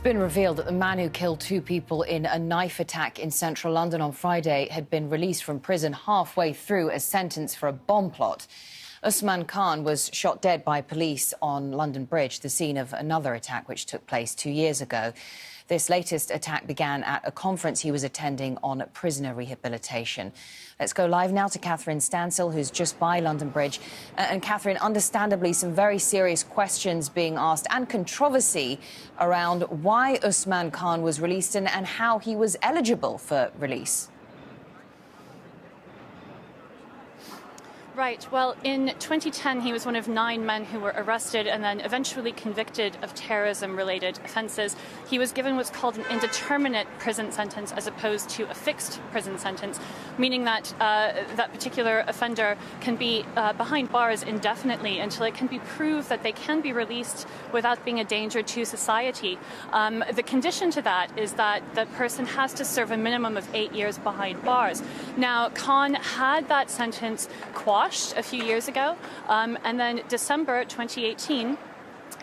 been revealed that the man who killed two people in a knife attack in central London on Friday had been released from prison halfway through a sentence for a bomb plot. Usman Khan was shot dead by police on London Bridge, the scene of another attack which took place 2 years ago. This latest attack began at a conference he was attending on prisoner rehabilitation. Let's go live now to Stancl, who's just by London Bridge. And Catherine, understandably, some very serious questions being asked and controversy around why Usman Khan was released and how he was eligible for release. Right. Well, in 2010, he was one of 9 men who were arrested and then eventually convicted of terrorism-related offences. He was given what's called an indeterminate prison sentence as opposed to a fixed prison sentence, meaning that that particular offender can be behind bars indefinitely until it can be proved that they can be released without being a danger to society. The condition to that is that the person has to serve a minimum of 8 years behind bars. Now, Khan had that sentence quashed a few years ago, and then December 2018,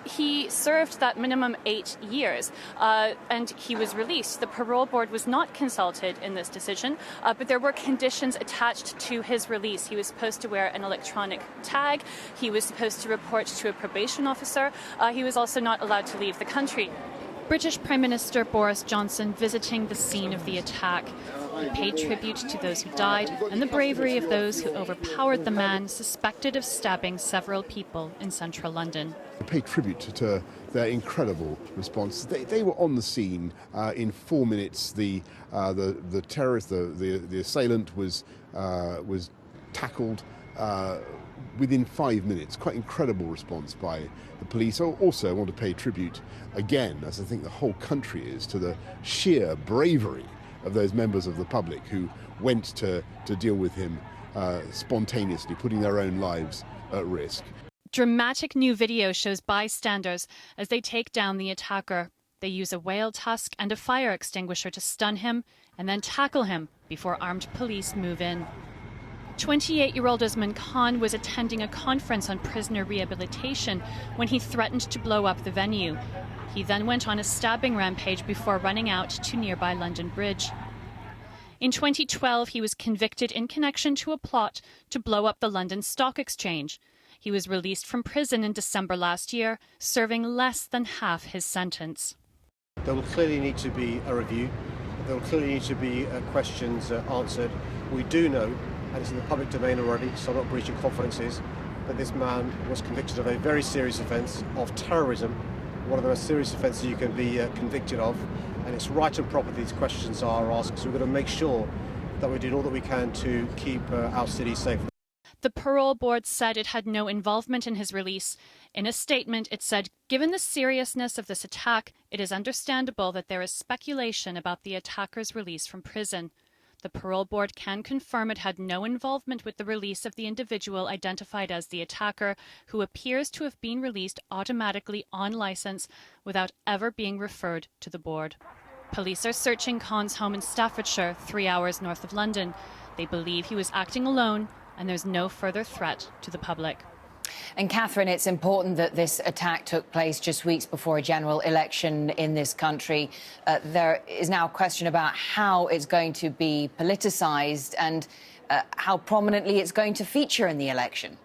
he served that minimum 8 years, and he was released. The parole board was not consulted in this decision, but there were conditions attached to his release. He was supposed to wear an electronic tag. He was supposed to report to a probation officer. He was also not allowed to leave the country. British Prime Minister Boris Johnson visiting the scene of the attack. He paid tribute to those who died and the bravery of those who overpowered the man suspected of stabbing several people in central London. He paid tribute to their incredible response. They were on the scene in 4 minutes. The terrorist, the assailant was tackled within 5 minutes. Quite incredible response by the police. Also, I want to pay tribute again, as I think the whole country is, to the sheer bravery of those members of the public who went to deal with him spontaneously, putting their own lives at risk. Dramatic new video shows bystanders as they take down the attacker. They use a whale tusk and a fire extinguisher to stun him and then tackle him before armed police move in. 28-year-old Usman Khan was attending a conference on prisoner rehabilitation when he threatened to blow up the venue. He then went on a stabbing rampage before running out to nearby London Bridge. In 2012, he was convicted in connection to a plot to blow up the London Stock Exchange. He was released from prison in December last year, serving less than half his sentence. There will clearly need to be a review. There will clearly need to be questions answered. We do know, and it's in the public domain already, so I'm not breaching confidences, that this man was convicted of a very serious offence of terrorism, one of the most serious offences you can be convicted of, and it's right and proper these questions are asked, so we've got to make sure that we're doing all that we can to keep our city safe. The parole board said it had no involvement in his release. In a statement, it said, "Given the seriousness of this attack, it is understandable that there is speculation about the attacker's release from prison." The parole board can confirm it had no involvement with the release of the individual identified as the attacker, who appears to have been released automatically on licence without ever being referred to the board. Police are searching Khan's home in Staffordshire, 3 hours north of London. They believe he was acting alone and there's no further threat to the public. And Catherine, it's important that this attack took place just weeks before a general election in this country. There is now a question about how it's going to be politicised and how prominently it's going to feature in the election.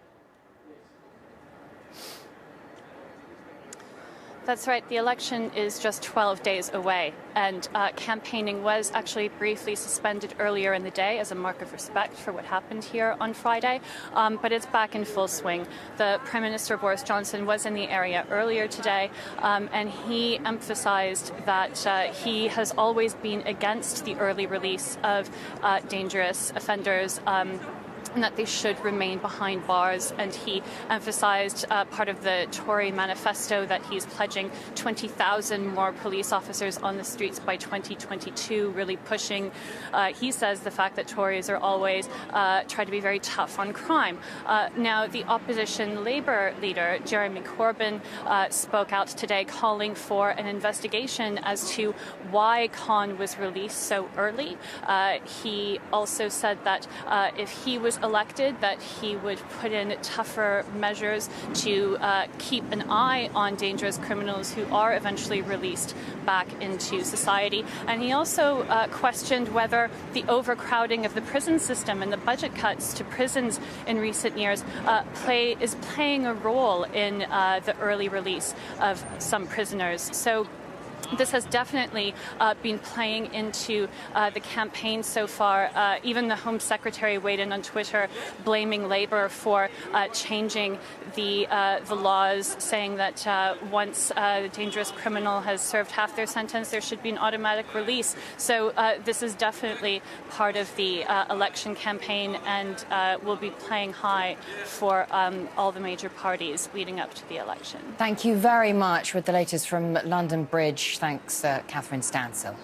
That's right. The election is just 12 days away, and campaigning was actually briefly suspended earlier in the day as a mark of respect for what happened here on Friday, but it's back in full swing. The Prime Minister, Boris Johnson, was in the area earlier today, and he emphasised that he has always been against the early release of dangerous offenders, and that they should remain behind bars. And he emphasised part of the Tory manifesto that he's pledging 20,000 more police officers on the streets by 2022, really pushing, he says, the fact that Tories are always try to be very tough on crime. Now, the opposition Labour leader, Jeremy Corbyn, spoke out today calling for an investigation as to why Khan was released so early. He also said that if he was was elected, that he would put in tougher measures to keep an eye on dangerous criminals who are eventually released back into society. And he also questioned whether the overcrowding of the prison system and the budget cuts to prisons in recent years is playing a role in the early release of some prisoners. So this has definitely been playing into the campaign so far. Even the Home Secretary weighed in on Twitter, blaming Labour for changing the laws, saying that once a dangerous criminal has served half their sentence, there should be an automatic release. So this is definitely part of the election campaign and will be playing high for all the major parties leading up to the election. Thank you very much with the latest from London Bridge. Thanks, Catherine Stancl.